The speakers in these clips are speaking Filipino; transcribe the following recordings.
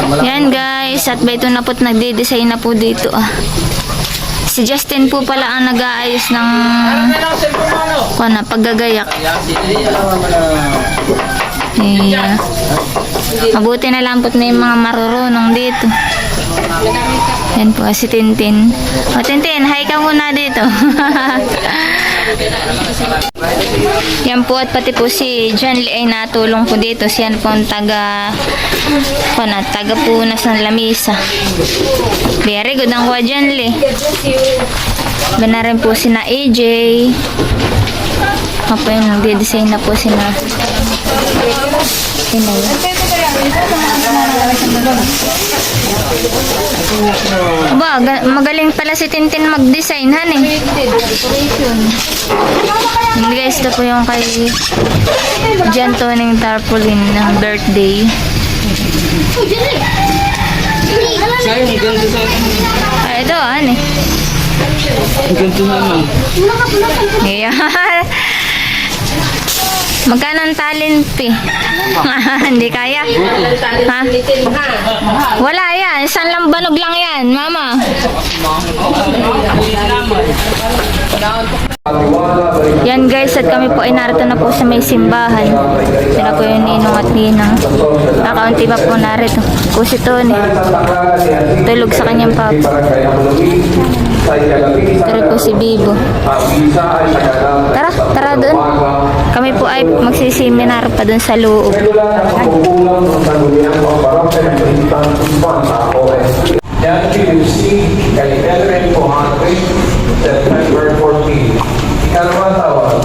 Yan guys, at ba ito na po't nagde-design na po dito ah. Si Justin po pala ang nag-aayos ng paggagayak. Yeah. Mabuti na lang po't may mga marurunong dito. Yan po si Tintin. O Tintin, hi ka muna dito. Yan po at pati po si John Lee ay natulong po dito. Siyan po ang taga-punas ng lamisa. Very good ang kuha John Lee. Bana rin po si na AJ. Ako yung nagde-design na po si na Aba, magaling pala si Tintin mag-design, han eh. Hindi guys, ito po yung kay John Toning Tarpaulin ng birthday. Ito, han eh. Yeah. Magkano ang talent eh? Hindi kaya? Ha? Wala yan. Isang lambanog lang yan, mama. Yan guys, at kami po ay narito na po sa may simbahan. Sila po yung ninong at ninang. Nakaunti pa po narito. Po si Tony. Tulog sa kanyang papa. Pero po si Bibo. Tara doon. Kami po ay magsiseminar pa doon sa loob. Yan yung kay Elren Pohantre, September 14. Ikalawang tawag,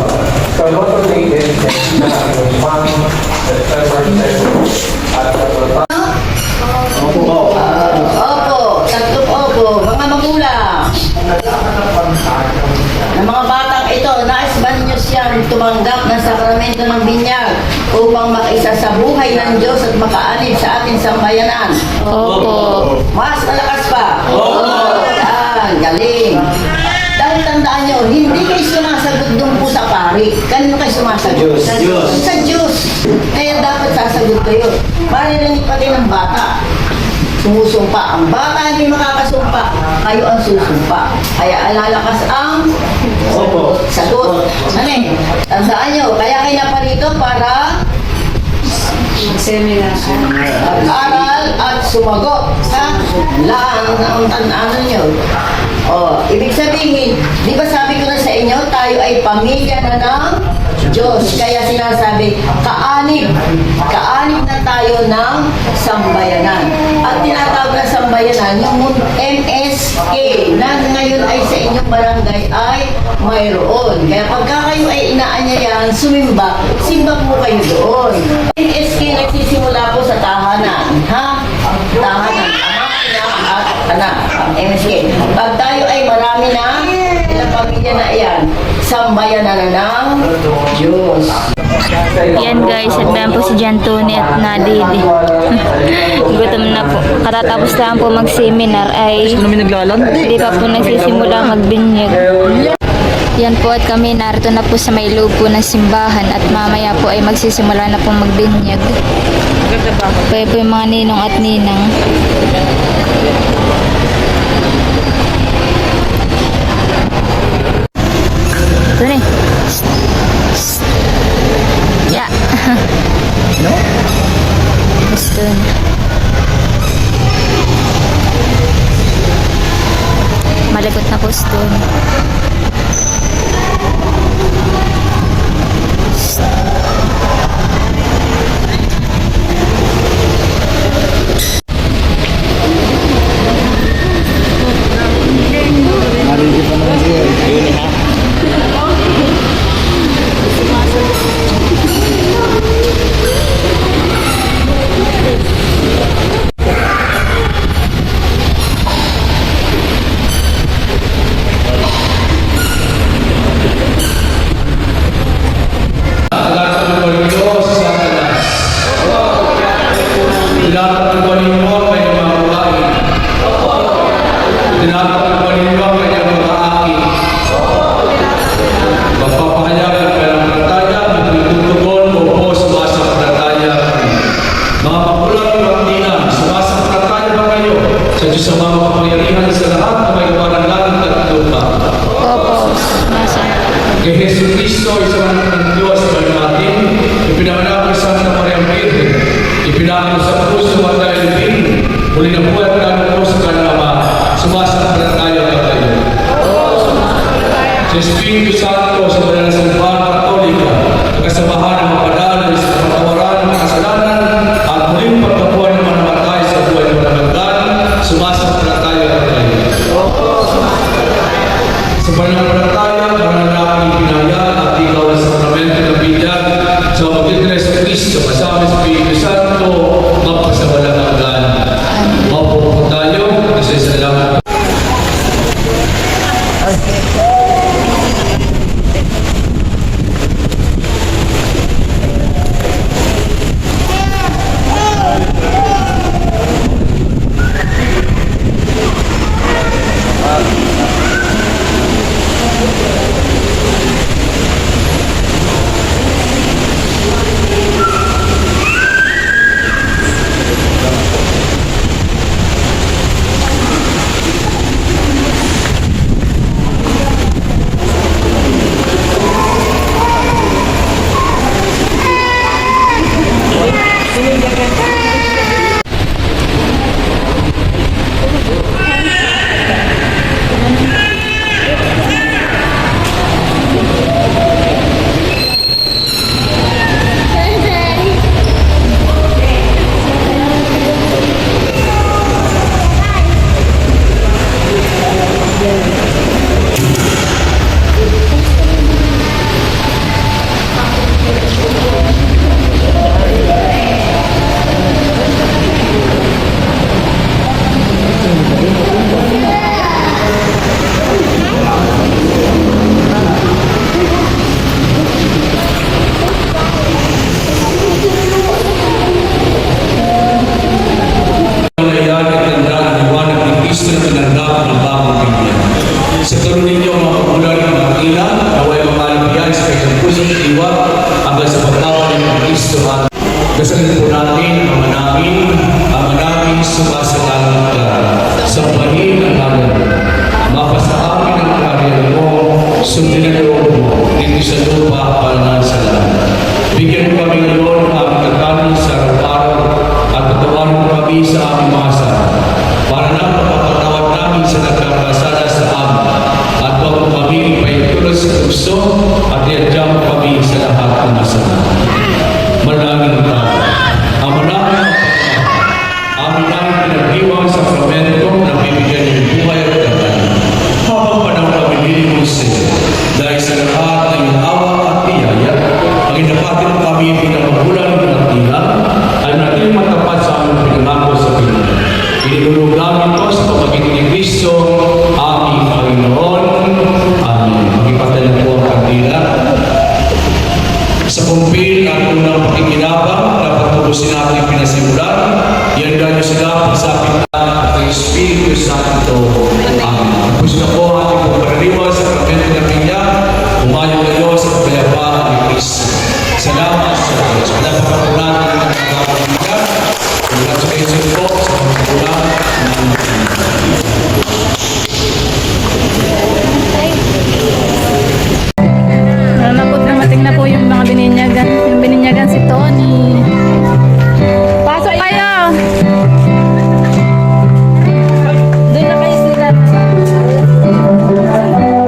Kaloto David, September 7. At Opo, tatlong opo, mga magulang. Ng mga batang ito, nais ba ninyo siyang tumanggap ng sakramento ng binyag upang makaisa sa buhay ng Diyos at makaanib sa ating sambayanan? Opo. Mas malakas pa? Opo. Galing. Dahil tandaan nyo, hindi kayo sumasagot doon po sa pari. Kanino kayo sumasagot? Sa Diyos. Sa Diyos. Kaya dapat sasagot kayo. Maririnig pati ng bata. Sumusumpa. Ang bata hindi makakasumpa. Kayo ang susumpa. Kaya alalakas ang sagot. Ano eh? Tandaan nyo, kaya kayo naparito para mag-aral at sumagot. Ha? Laan ang ano nyo. Ibig sabihin, di ba sabi ko na sa inyo, tayo ay pamilya na ng Diyos. Kaya sinasabi, kaanib na tayo ng sambayanan. At tinatawag na sambayanan, yung MSK, na ngayon ay sa inyong barangay ay mayroon. Kaya pagka kayo ay inaanyayahan, sumimba, simba po kayo doon. MSK nagsisimula po sa tahanan. Ha? Tahanan. At anak, MSK. Pag tayo ay marami na, ilang pamilya na iyan, sambayanan na ng Diyos. Yan guys, at bayan po si John Tony at Nadidi. Gutom na po. Katatapos lang po mag-seminar ay hindi pa po nagsisimula magbinyag. Yan po at kami narito na po sa may loob po ng simbahan at mamaya po ay magsisimula na po magbinyag. Kaya po yung mga ninong at ninang. Ito na eh. Yeah. No? Gusto na. Malabot na po stone. Mga magulang at nina, sumasampalataya Diyos sa mga kapangyarihan sa lahat na may parang langit at lupa. Opo. Nasa. Kay Jesu Cristo, isang anak ng Diyos, Pag natin, ipinanganak kay Santa Maria Virgen, ipinanganak sa krus ng mga libing, muli na buhay at pinanganak sa kanyang Ama, sumasampalataya ka tayo. Sa Espiritu Santo, sa banal na simbahan Katolika, kasamahan ng mga padalan sa pagkawaran ng kasalanan, at muling pagkabuhay ng mga namatay sa buhay ng mga hanggan, sumasampalataya ka tayo. Sa pananampalataya, mananakang pinaya at ikaw ang sakramento ng binyag sa pagkikinig sa Kristo kasama sa Espiritu Santo, magpasawalang hanggan. Maupo po tayo, kasi salamat. Sa karoon ninyo mga kapulan ng mga ilang, naway mamalagyan sa kanyang pusong iwa hanggang sa pagkawan ng Kristo at kasalin po natin ang namin sumasalang ka sa pahin ng ngalan mo. Mapasa amin ang karyan mo, sundin ang loob mo, dito sa lupa para sa langit. Bigyan mo kami ngayon ng aming kakanin sa araw-araw at patawarin mo kami sa aming mga sala, para na mapapatawad namin sa nagkakasala sa amin. At huwag mo kami ipahintulot sa tukso at iadya mo kami sa lahat ng masama. Manalangin tayo. Ama namin amin namin pinagdiwang sa sakramento na bibigyan ng buhay at tagal. Habang panahon kami nilimunin sa iyo, dahil sa lahat ng iyong awa at biyaya, ang inapatin mo kami bilang magulang ng natilang, ay natin matapat sa aming pinangako sa Pilipinas. Inilulog namin ito sa pamagitan ni Kristo, aming Panginoon. Amen. Magipagdalan po ang kandila. Sa kumpil at unang pakikinabang, dapat tubusin natin pinasimulan. Yan ganyo sila pagsapit na ng Espiritu Santo. Amen. Tapos na po ang ating pagkaraniwan sa sakramento ng Pinya. Umayo kayo sa kapayapaan ni Kristo. Salamat sa Diyos. Palapakan po natin ang pagkakabigyan. Congratulations po sa pagkulang ng Nalapot na mating na po yung mga bininyagan. Yung bininyagan si Tony. Pasok kayo! Doon na kayo sila.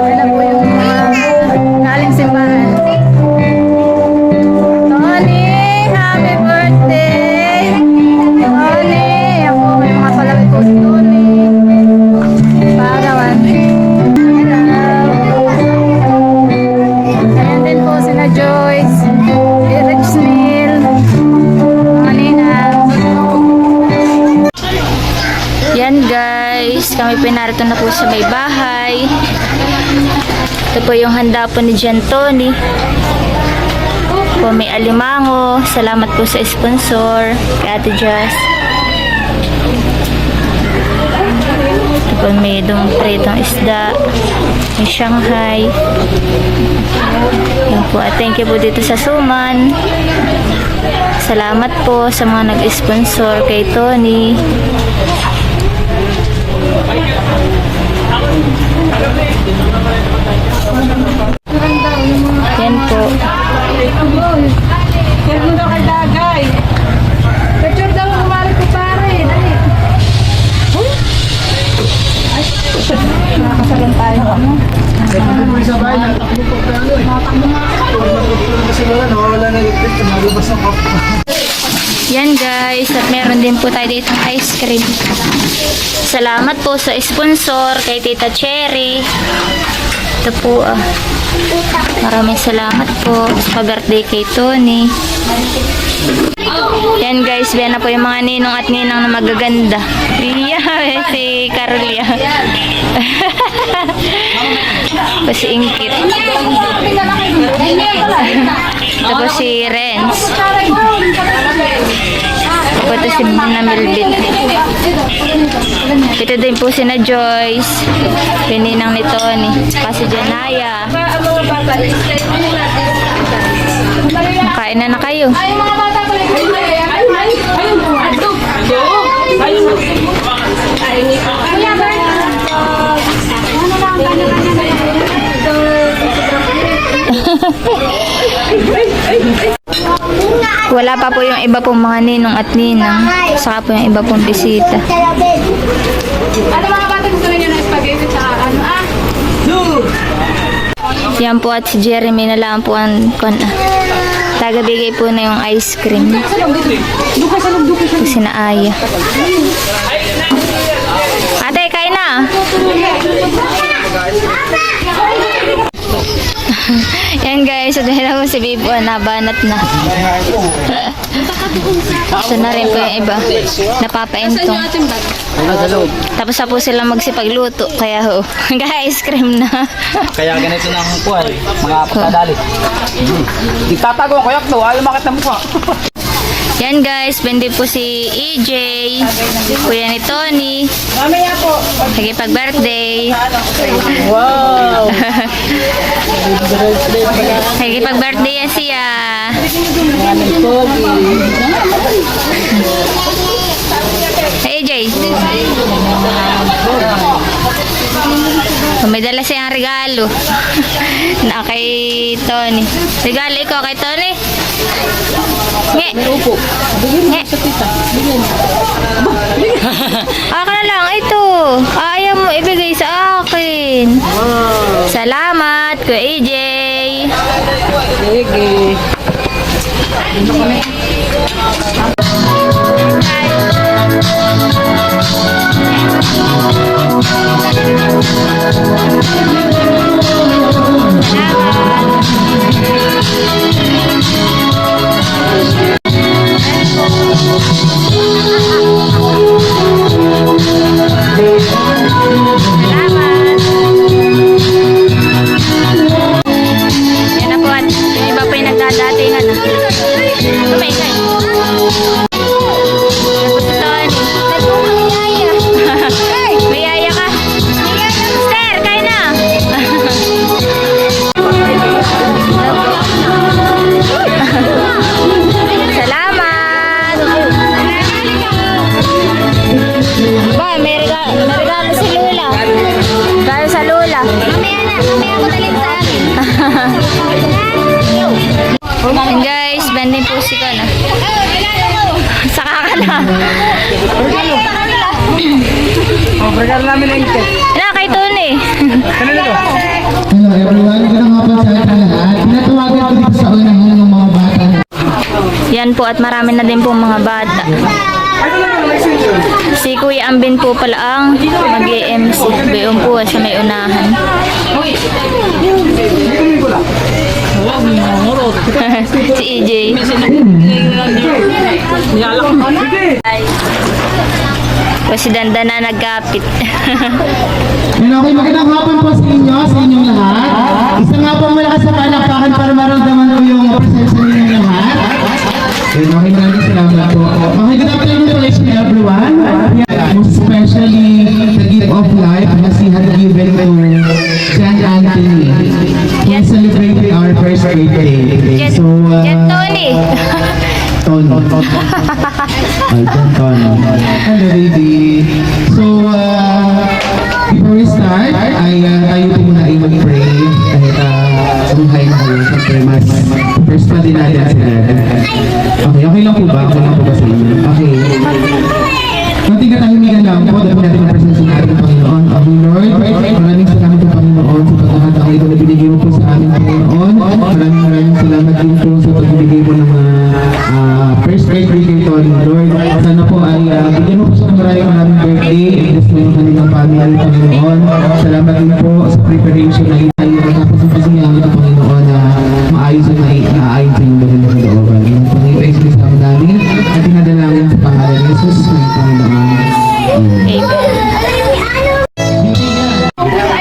Ayun na po yung mga galing simbahan. Tony! Happy birthday! Tony! Ako, yung mga palapit po si Tony. Pagawan. Ayan din po sina Joyce, Rich Neil, Manina. Yan guys, kami pinarito na po sa may bahay. Ito po yung handa po ni Jan Tony. Po may alimango. Salamat po sa sponsor, kay Ate Jazz. Ito po may pritong isda, may Shanghai. Yan po. At thank you po dito sa Suman. Salamat po sa mga nag-sponsor kay Tony. Yan po. Pwede mo daw kay Dagay. Picture daw ang kumari ko pare. Dali. Nakakasalan tayo. Ano? Yan guys, at meron din po tayo dito ice cream. Salamat po sa sponsor kay Tita Cherry. Ito po maraming salamat po sa birthday kay Tony. Yan guys, yan na po yung mga ninong at ninang na magaganda. Yeah, si Carolia. Si Ingkit. Tapos si Renz. Tapos si Melvin. Ito din po si na Joyce. Pininang ni Tony. Kasi Janaya. Makain na kayo. Ay, mga bata pala. Wala pa po yung iba pong mga ninong at ninang. Saka po yung iba pong bisita. Ano mga bata gusto ninyo na spaghetti sa ano Yan po at si Jeremy na lang po ang tagabigay po na yung ice cream. Si na Aya. Ate, kain na! Yan guys, so dahil ako si Bibo, nabanat na. So na rin po yung iba. Napapaintong. Tapos na po sila magsipagluto. Kaya ho, ice cream na. Kaya ganito na ang kuwan, mga patadali. Itatago ang kayak to, ayaw makita mo pa. Yan guys, bindi po si EJ, kuya ni Tony. Mamaya po. Sige pag-birthday. Wow! Sige pag-birthday yan siya. Hey EJ. May dala siyang regalo. Na kay Tony. Regalo ikaw kay Tony? Nge. Nge. Aka na lang. Ito. Ayaw mo ibigay sa akin. Salamat, Kuya AJ. Sige. Yan na po at yung iba pa yung nagdadatingan na. Tumingay. May yaya ka. Mister, kain na. Salamat. Ba, may regalo si Lula. Regalo sa Lula. Mamaya ko talin sa akin. And guys, banding po si Kana. Saka ka na. Regalo namin ang ite. Wala, kay Tony. Kanina to? Hello everyone, magandang hapon sa ating lahat. Pinatawagan ko dito sa unahan ng mga bata. Yan po at marami na din po mga bata. Si Kuya Ambin po pala ang mag-MC. Bayong po sa may unahan. Si EJ. O si Danda na nagkapit. And okay, magandang hapon po sa inyo, sa inyong lahat. Isa nga po malakas sa palakpakan para maramdaman ko yung presensya ninyong lahat. And okay, maraming salamat po. Okay, good afternoon po to everyone. Most especially the gift of life na si had given to Jan Anthony. Who is celebrating our first birthday. Jan So, Tony. Tony. Altonton. Hello, baby. So, before we start, ay tayo po muna ay mag-pray. Kahit buhay na kayo. Siyempre, mas first pa din natin sila. Okay lang po ba? Okay lang po ba sa inyo? Okay. Kunting katahimikan lang po, dapat natin mag-presence ng ating Panginoon. Lord, maraming salamat po Panginoon sa pagkakat ang ito na binigay mo po sa aming Panginoon. Maraming salamat din po sa pagbibigay mo ng first grade Tony. Lord, sana po ay bigyan mo po sa maraming birthday and bless mo yung kanilang family, Panginoon. Salamat din po sa preparation na itayo tapos ang pasinyahan ito, Panginoon, na maayos at naaayon sa iyong bagay ng looban. Panginoon, isa sa namin at tinadalangin sa pangalan ni Jesus ng Panginoon. Amen.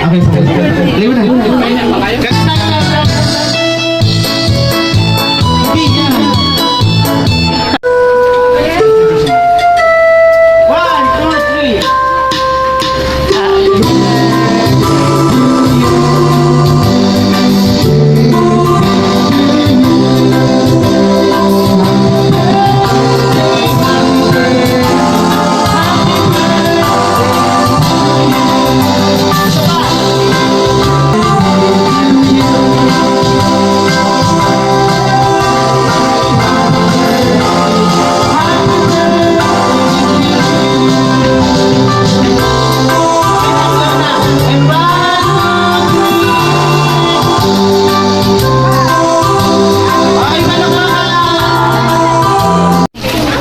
Okay, so liwan na.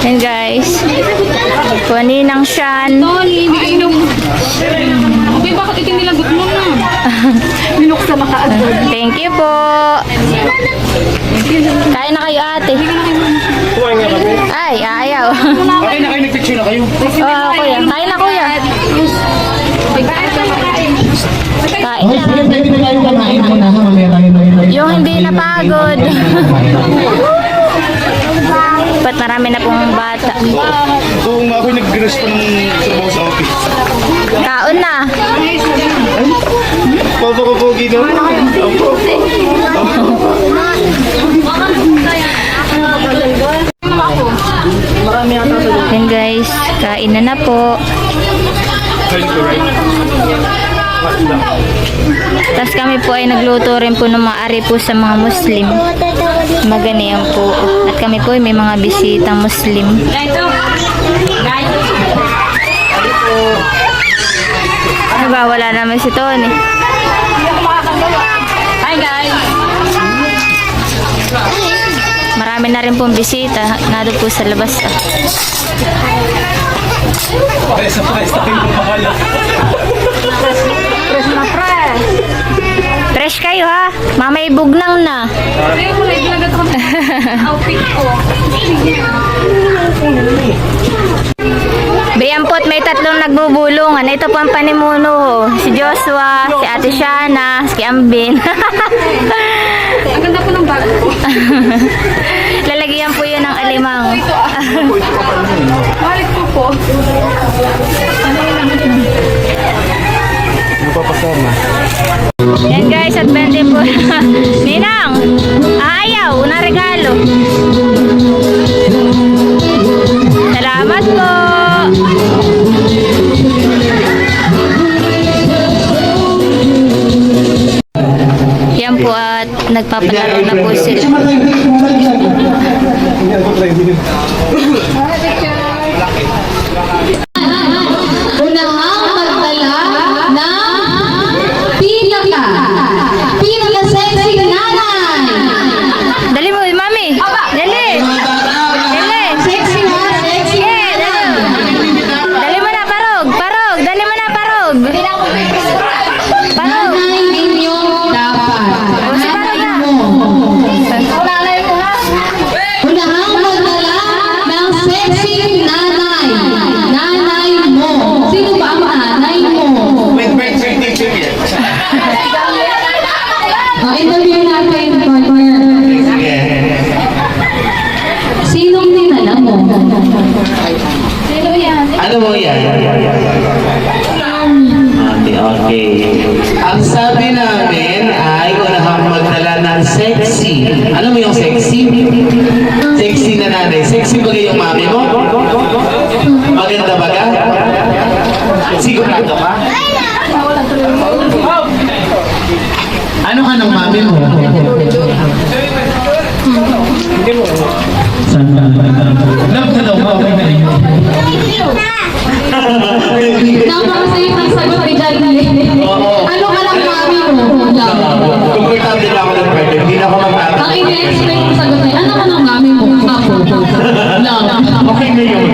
Yan guys. Kuninang Shan. Tony, hindi kayo nung... Okay, bakit ito nilagot mo na? Binuksan na kaagad. Thank you po. Kain na kayo ate. Ay, ayaw. Okay na kayo, nag-picture na kayo. Oo, kuya. Kain na kuya. Kain Okay, na. sige, pwede na tayo kumain muna ha, mamaya tayo na yun. Yung hindi napagod. Ba't marami na pong bata. Oo nga ako nag-grass pa ng trabaho sa office. Kaon na. Papakupogi daw. Opo. Yan guys, kain na po. Tapos kami po ay nagluto rin po ng mga ari po sa mga Muslim. Maganiyan po. At kami po ay may mga bisitang Muslim. Ano ba? Wala naman si Tony. Hi guys! Marami na rin pong bisita. Nado po sa labas. Fresh kayo ha. Mamay bugnang na. Kaya mo na ilagat ko outfit ko. Bayampot, may tatlong nagbubulungan. Ito po ang panimuno. Si Joshua, si Ate Shana, si Ambin. Ang ganda po ng bag ko. Lalagyan po yun ng alimang. Balik ko po. Yan guys, at 20 po. Ninang, ayaw na regalo. Salamat po. Yan po at nagpapalaro na po sila. Unahang magdala ng pinaka-sexy nanay. Dali mo, mami. Dali. Dali. Sexy na, sexy na. Yeah, dali. Dali mo na, parog. Parog. Dali mo na, parog. Parog. Nanay ninyo dapat. O, si parog na. Unahang magdala ng sexy nanay. Nanay mo. Sino ba ang nanay mo? With birth certificate. Interview natin, partner. Sinong dinala mo? Sino yan? Ano mo yan? Okay. Ang sabi namin ay unahang magdala ng sexy. Ano mo yung sexy? Sexy na nanay. Sexy ba yung mami mo? Ano ka ng mami mo? Saan ka? Love ka daw ba? Okay na yun. Napakasayang ang sagot ni Janine. Ano ka ng mami mo? Komportable na ako ng pwede. Hindi na ako magtatanong. Ang ini-explain yung sagot niya, ano ka ng mami mo? Apo. Okay na yun.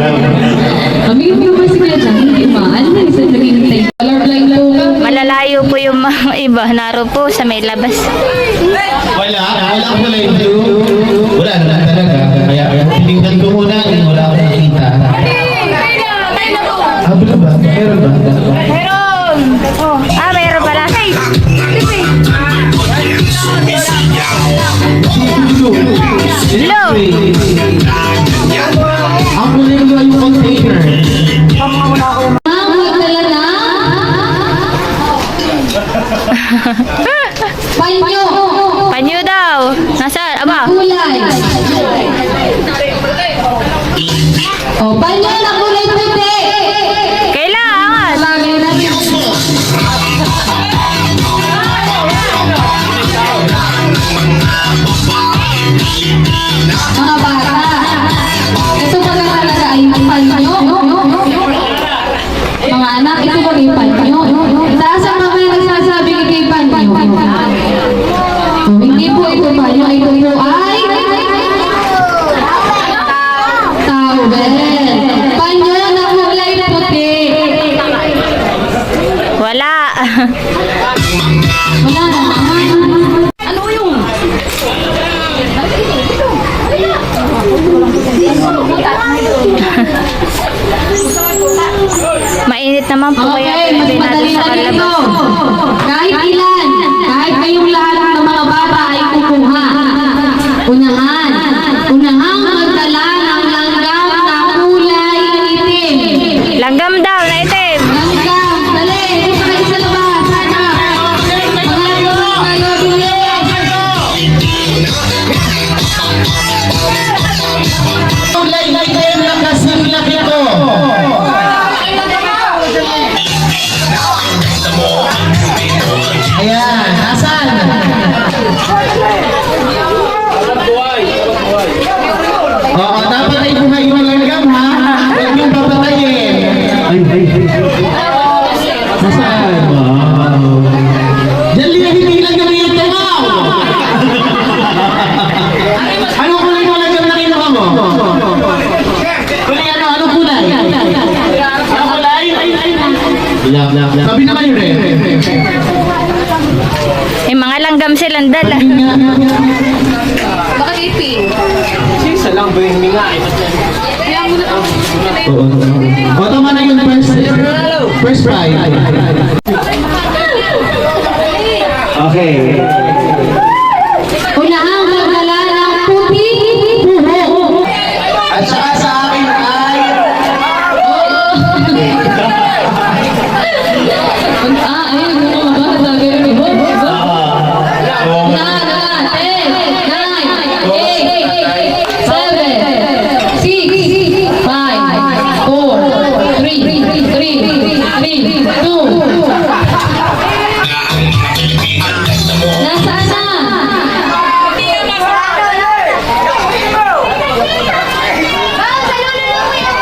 Kami yung ba si Kuya Jan? Hindi ba? Ano na isa naghihintay? Color blind po. Malalayo po yung mga iba. Naro po sa may labas. Wala kulay blue. Wala naman talaga. Kaya tinignan ko muna, wala akong nakita. Ah, blue ba? Meron ba? Meron! Ah, meron pala. Hello! Ang kulay blue yung container. Ang magdala na panyo. Panyo daw. Nasaan? Aba. Kulay. O, panyo na kulay puti. Kailangan. Lagay natin. Mga bata, ito ba na talaga ay panyo? Mga anak, ito ba yung panyo? Taas ang mga nagsasabi kay panyo. Hindi po ito panyo, ito po ay towel. Panyo na kulay puti. Wala. Wala na. Ano yung? Mainit naman po kaya Okay, mas pinili natin madali sa na dito. kalabas. Kahit ilan, kahit kayong lahat ng mga bata ay kukuha. Unahan. Unahang magdala ng langgam na kulay itim. Langgam daw na itim. Langgam, dali, dito kayo sa labas. Sana. Mga tulong kayo, bilis. Kulay itim na kasing laki ko. Ayan, asan? Oo, dapat ay buhay yung langgam ha. Huwag yung papatayin. Nasaan? Wow. Diyan liya hindi langgam yung tumaw. Anong kulay mo langgam na kinuha mo? Kulay ano? Anong kulay? Anong kulay? Sabi naman yun eh. May mga langgam silang dala. Baka ipin. O, tama na yung first prize. Okay. Unahang magdala ng puti buhok. At saka sa akin ay... Ayun, yung mga bata, ganun yung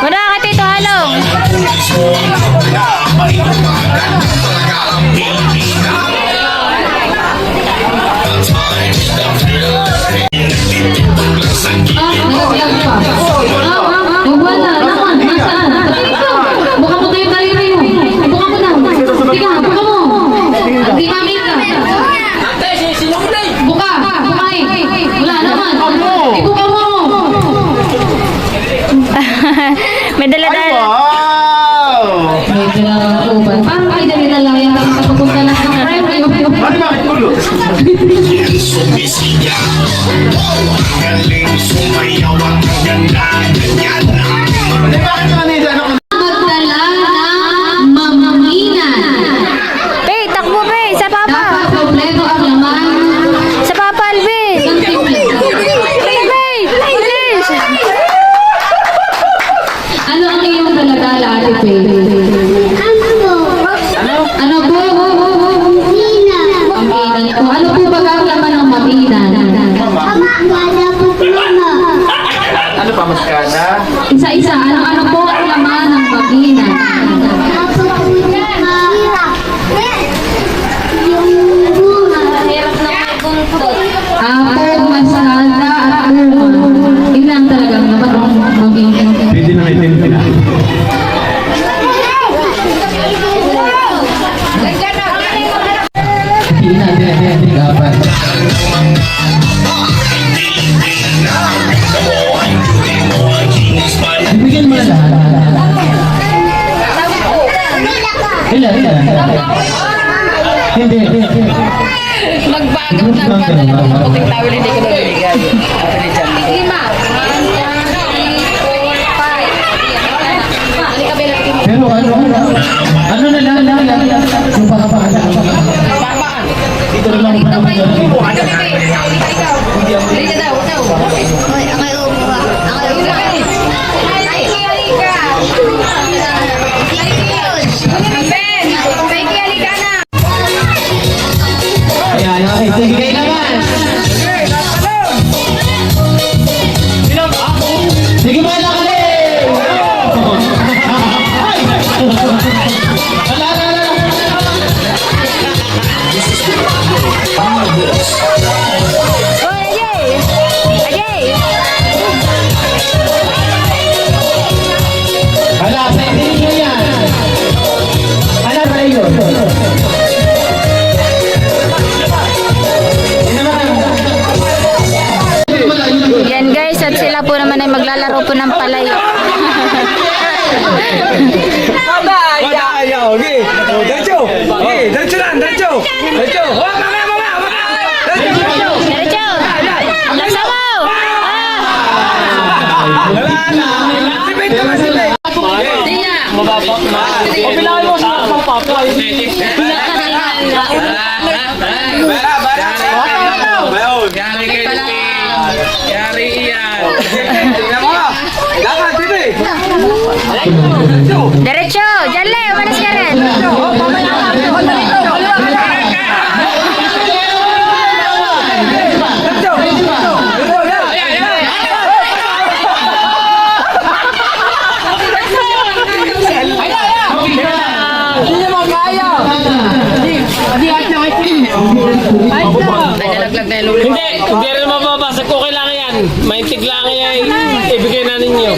Wala ka, Tito Halong. Buka mo tayo tayo. Buka mo na. Sige, buka mo. Di mami ka. Buka. Bukay. Wala naman. Ibuka mo. May dala-dala. May kailangan uban. Parang ay ganito lang yan. Papupunta lang ng friend. Ano bakit tulo? Hindi bakit naman nila ako Magdala ng maminan. Pe, takbo pe. Sa papa. Dapat kompleto ang laman Sa papa, Alvin. ng timple. Pe, bilis. Ano ang iyong dala-dala, Ate Faye? Isa-isa, ano po ang laman ng vagina? Hirap na may buntot. Apog, masada, at uma. Ilan talagang laman ng vagina? Pwede na may tempo na. Hindi dapat. Ibigyan mo na lahat. Ilan? Hindi. Magbagam na ka talaga ng puting tawil, hindi ko nabibigay. Lima. 1, 2, 3, 4, 5. Pero ano na lang, yung pakapaan. Dito na lang Ikaw pa. kayo. Ikaw. Halika daw. Ayan, okay. Sige kayo naman. Sige ba na kali? Hala, sa inyo yan. Hala, sa inyo. Yan guys, at sila po naman ay maglalaro po ng palayo. Diretso! Nagsabaw! Diretso! Diyan le, umalis ka rin! Hindi rin mababasa ko kailangan yan. Maintig lang yan. Ibigay na ninyo.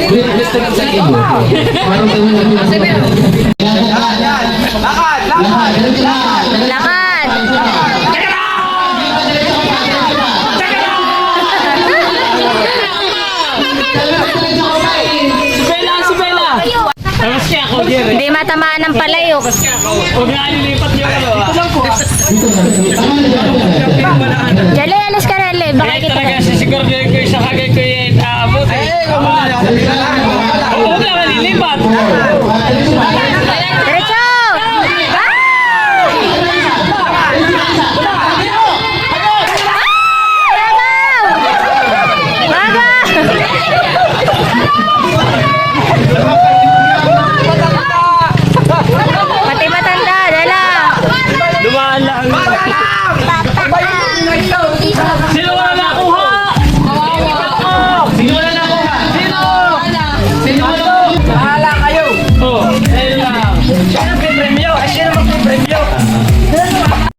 Lakad! Si Bella! Tapos kaya ako, Jerry. Hindi matamaan ng palayo. Huwag nga lilipat nyo ano. Diyan le, alis ka rin le. Baka Kaya kita talaga ka. sisiguro ko yung sa kagay ko yung aabot. Huwag nga lilipat.